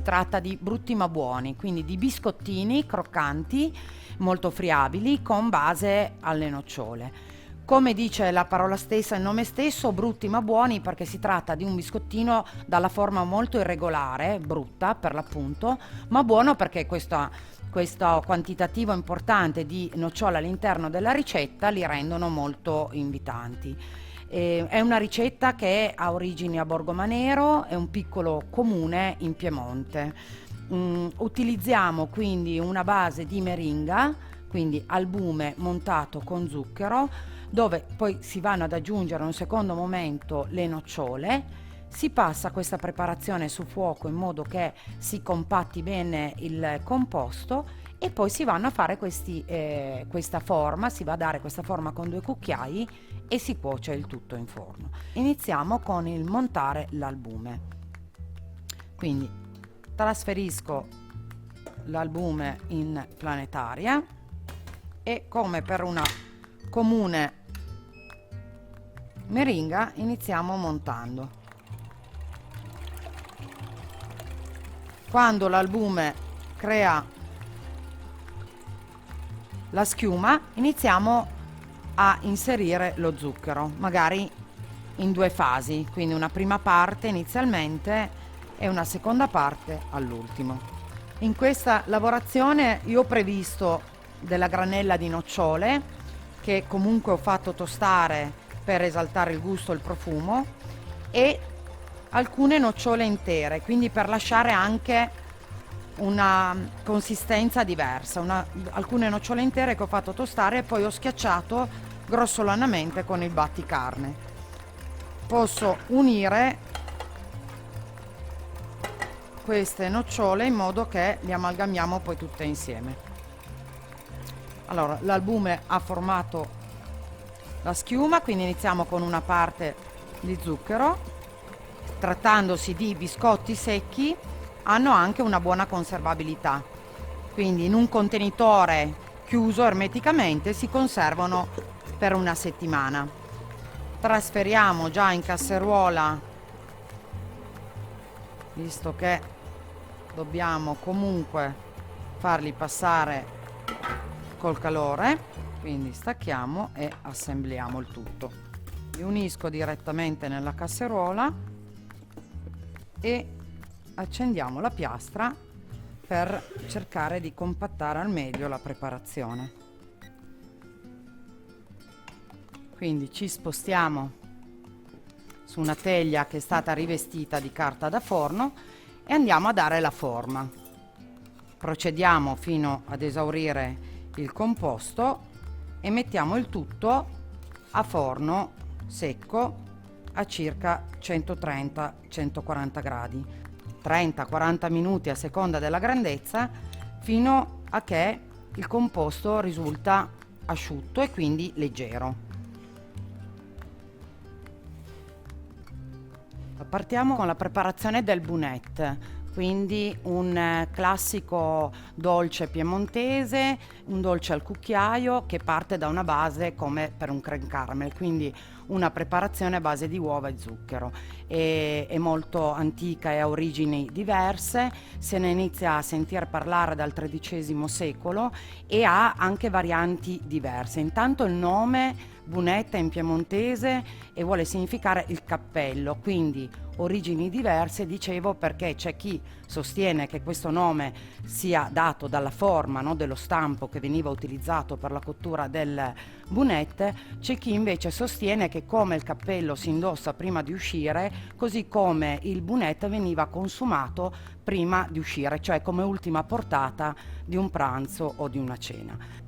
tratta di brutti ma buoni, quindi di biscottini croccanti, molto friabili, con base alle nocciole. Come dice la parola stessa, il nome stesso, brutti ma buoni, perché si tratta di un biscottino dalla forma molto irregolare, brutta per l'appunto, ma buono perché questo quantitativo importante di nocciole all'interno della ricetta li rendono molto invitanti. È una ricetta che ha origini a Borgomanero, è un piccolo comune in Piemonte. Utilizziamo quindi una base di meringa, quindi albume montato con zucchero, dove poi si vanno ad aggiungere in un secondo momento le nocciole. Si passa questa preparazione su fuoco in modo che si compatti bene il composto e poi si vanno a fare questa forma, si va a dare questa forma con 2 cucchiai e si cuoce il tutto in forno. Iniziamo con il montare l'albume. Quindi trasferisco l'albume in planetaria e, come per una comune meringa, iniziamo montando. Quando l'albume crea la schiuma, iniziamo a inserire lo zucchero, magari in 2 fasi, quindi una prima parte inizialmente e una seconda parte all'ultimo. In questa lavorazione io ho previsto della granella di nocciole, che comunque ho fatto tostare per esaltare il gusto e il profumo, e alcune nocciole intere, quindi per lasciare anche una consistenza diversa. Alcune nocciole intere che ho fatto tostare e poi ho schiacciato grossolanamente con il batticarne. Posso unire queste nocciole in modo che le amalgamiamo poi tutte insieme. Allora, l'albume ha formato la schiuma, quindi iniziamo con una parte di zucchero. Trattandosi di biscotti secchi, hanno anche una buona conservabilità, quindi in un contenitore chiuso ermeticamente si conservano per una settimana. Trasferiamo già in casseruola, visto che dobbiamo comunque farli passare col calore, quindi stacchiamo e assembliamo il tutto. Li unisco direttamente nella casseruola e accendiamo la piastra per cercare di compattare al meglio la preparazione. Quindi ci spostiamo su una teglia che è stata rivestita di carta da forno e andiamo a dare la forma. Procediamo fino ad esaurire il composto e mettiamo il tutto a forno secco a circa 130-140 gradi, 30-40 minuti a seconda della grandezza, fino a che il composto risulta asciutto e quindi leggero. Partiamo con la preparazione del bunette, quindi un classico dolce piemontese, un dolce al cucchiaio che parte da una base come per un creme caramel, quindi una preparazione a base di uova e zucchero. È molto antica e ha origini diverse, se ne inizia a sentir parlare dal XIII secolo e ha anche varianti diverse. Intanto il nome bunetta in piemontese e vuole significare il cappello, quindi origini diverse, dicevo, perché c'è chi sostiene che questo nome sia dato dalla forma, no, dello stampo che veniva utilizzato per la cottura del bunette, c'è chi invece sostiene che come il cappello si indossa prima di uscire, così come il bunette veniva consumato prima di uscire, cioè come ultima portata di un pranzo o di una cena.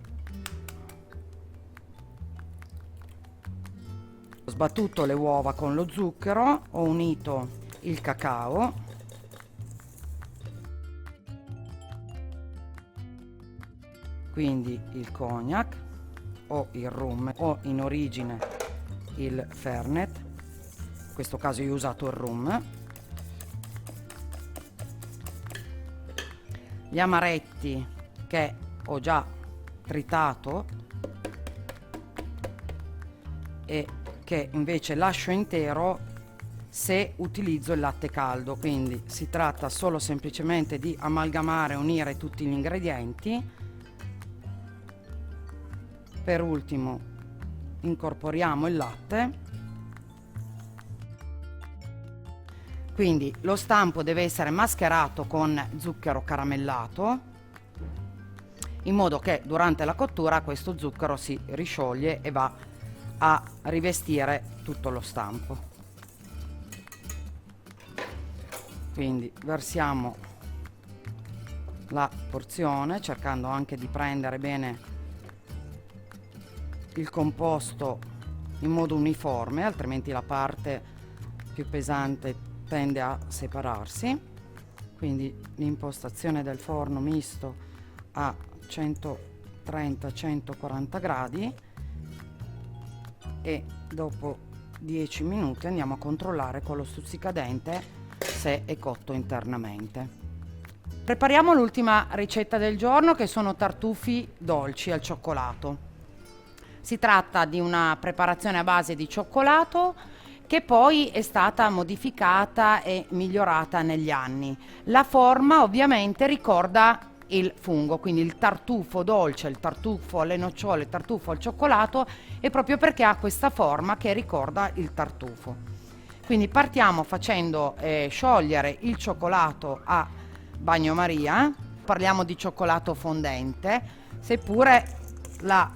Ho sbattuto le uova con lo zucchero, ho unito il cacao, quindi il cognac o il rum o in origine il Fernet, in questo caso io ho usato il rum, gli amaretti che ho già tritato e che invece lascio intero se utilizzo il latte caldo. Quindi si tratta solo semplicemente di amalgamare, unire tutti gli ingredienti. Per ultimo incorporiamo il latte. Quindi lo stampo deve essere mascherato con zucchero caramellato, in modo che durante la cottura questo zucchero si riscioglie e va a rivestire tutto lo stampo. Quindi versiamo la porzione, cercando anche di prendere bene il composto in modo uniforme, altrimenti la parte più pesante tende a separarsi. Quindi l'impostazione del forno misto a 130-140 gradi, e dopo 10 minuti andiamo a controllare con lo stuzzicadente se è cotto internamente. Prepariamo l'ultima ricetta del giorno, che sono tartufi dolci al cioccolato. Si tratta di una preparazione a base di cioccolato che poi è stata modificata e migliorata negli anni. La forma ovviamente ricorda il fungo, quindi il tartufo dolce, il tartufo alle nocciole, il tartufo al cioccolato, è proprio perché ha questa forma che ricorda il tartufo. Quindi partiamo facendo sciogliere il cioccolato a bagnomaria. Parliamo di cioccolato fondente, seppure la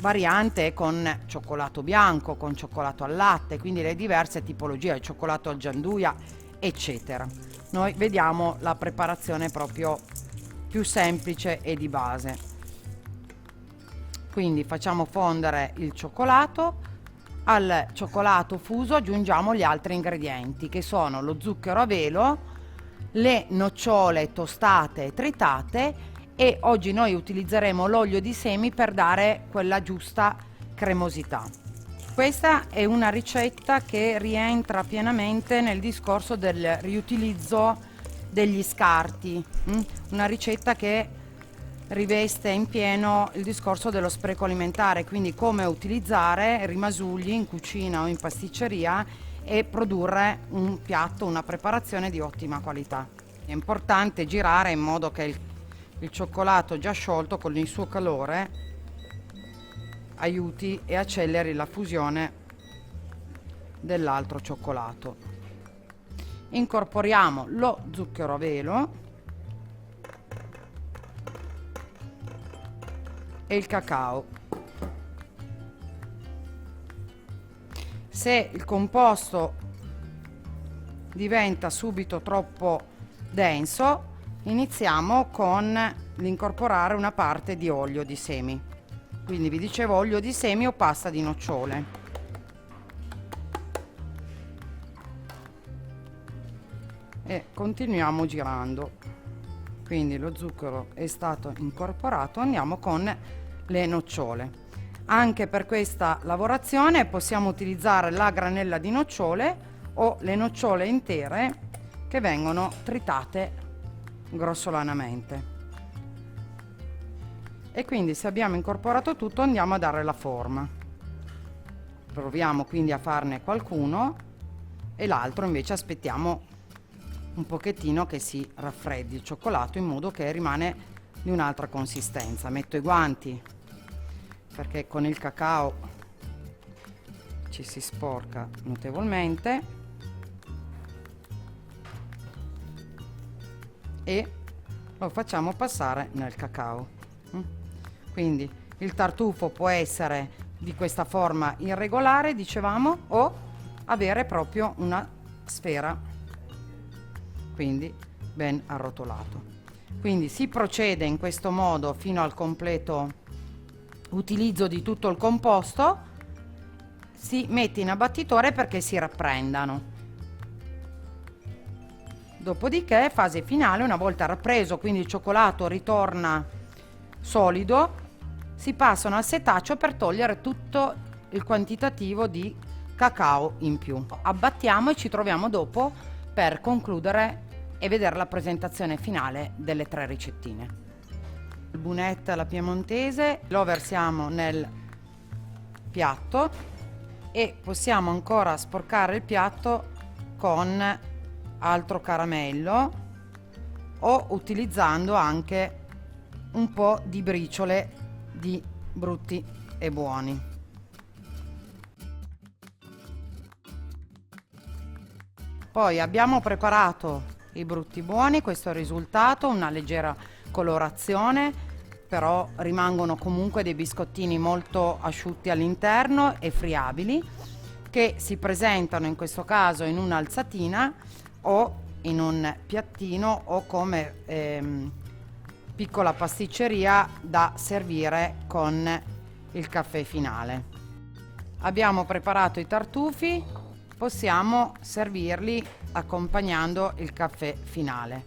variante è con cioccolato bianco, con cioccolato al latte, quindi le diverse tipologie, il cioccolato al gianduia, eccetera. Noi vediamo la preparazione proprio più semplice e di base. Quindi facciamo fondere il cioccolato. Al cioccolato fuso aggiungiamo gli altri ingredienti, che sono lo zucchero a velo, le nocciole tostate e tritate, e oggi noi utilizzeremo l'olio di semi per dare quella giusta cremosità. Questa è una ricetta che rientra pienamente nel discorso del riutilizzo degli scarti, una ricetta che riveste in pieno il discorso dello spreco alimentare, quindi come utilizzare rimasugli in cucina o in pasticceria e produrre un piatto, una preparazione di ottima qualità. È importante girare in modo che il cioccolato già sciolto con il suo calore aiuti e acceleri la fusione dell'altro cioccolato. Incorporiamo lo zucchero a velo e il cacao. Se il composto diventa subito troppo denso, iniziamo con l'incorporare una parte di olio di semi. Quindi vi dicevo olio di semi o pasta di nocciole. E continuiamo girando. Quindi lo zucchero è stato incorporato, andiamo con le nocciole. Anche per questa lavorazione possiamo utilizzare la granella di nocciole o le nocciole intere che vengono tritate grossolanamente. E quindi, se abbiamo incorporato tutto, andiamo a dare la forma. Proviamo quindi a farne qualcuno e l'altro invece aspettiamo un pochettino che si raffreddi il cioccolato, in modo che rimane di un'altra consistenza. Metto i guanti perché con il cacao ci si sporca notevolmente, e lo facciamo passare nel cacao. Quindi il tartufo può essere di questa forma irregolare, dicevamo, o avere proprio una sfera, quindi ben arrotolato. Quindi si procede in questo modo fino al completo utilizzo di tutto il composto. Si mette in abbattitore perché si rapprendano. Dopodiché, fase finale, una volta rappreso, quindi il cioccolato ritorna solido, si passano al setaccio per togliere tutto il quantitativo di cacao in più. Abbattiamo e ci troviamo dopo per concludere e vedere la presentazione finale delle 3 ricettine. Il bunette alla piemontese lo versiamo nel piatto e possiamo ancora sporcare il piatto con altro caramello o utilizzando anche un po' di briciole di Brutti e Buoni. Poi abbiamo preparato i Brutti Buoni, questo è il risultato, una leggera colorazione, però rimangono comunque dei biscottini molto asciutti all'interno e friabili, che si presentano in questo caso in un'alzatina o in un piattino o come piccola pasticceria da servire con il caffè finale. Abbiamo preparato i tartufi, possiamo servirli accompagnando il caffè finale.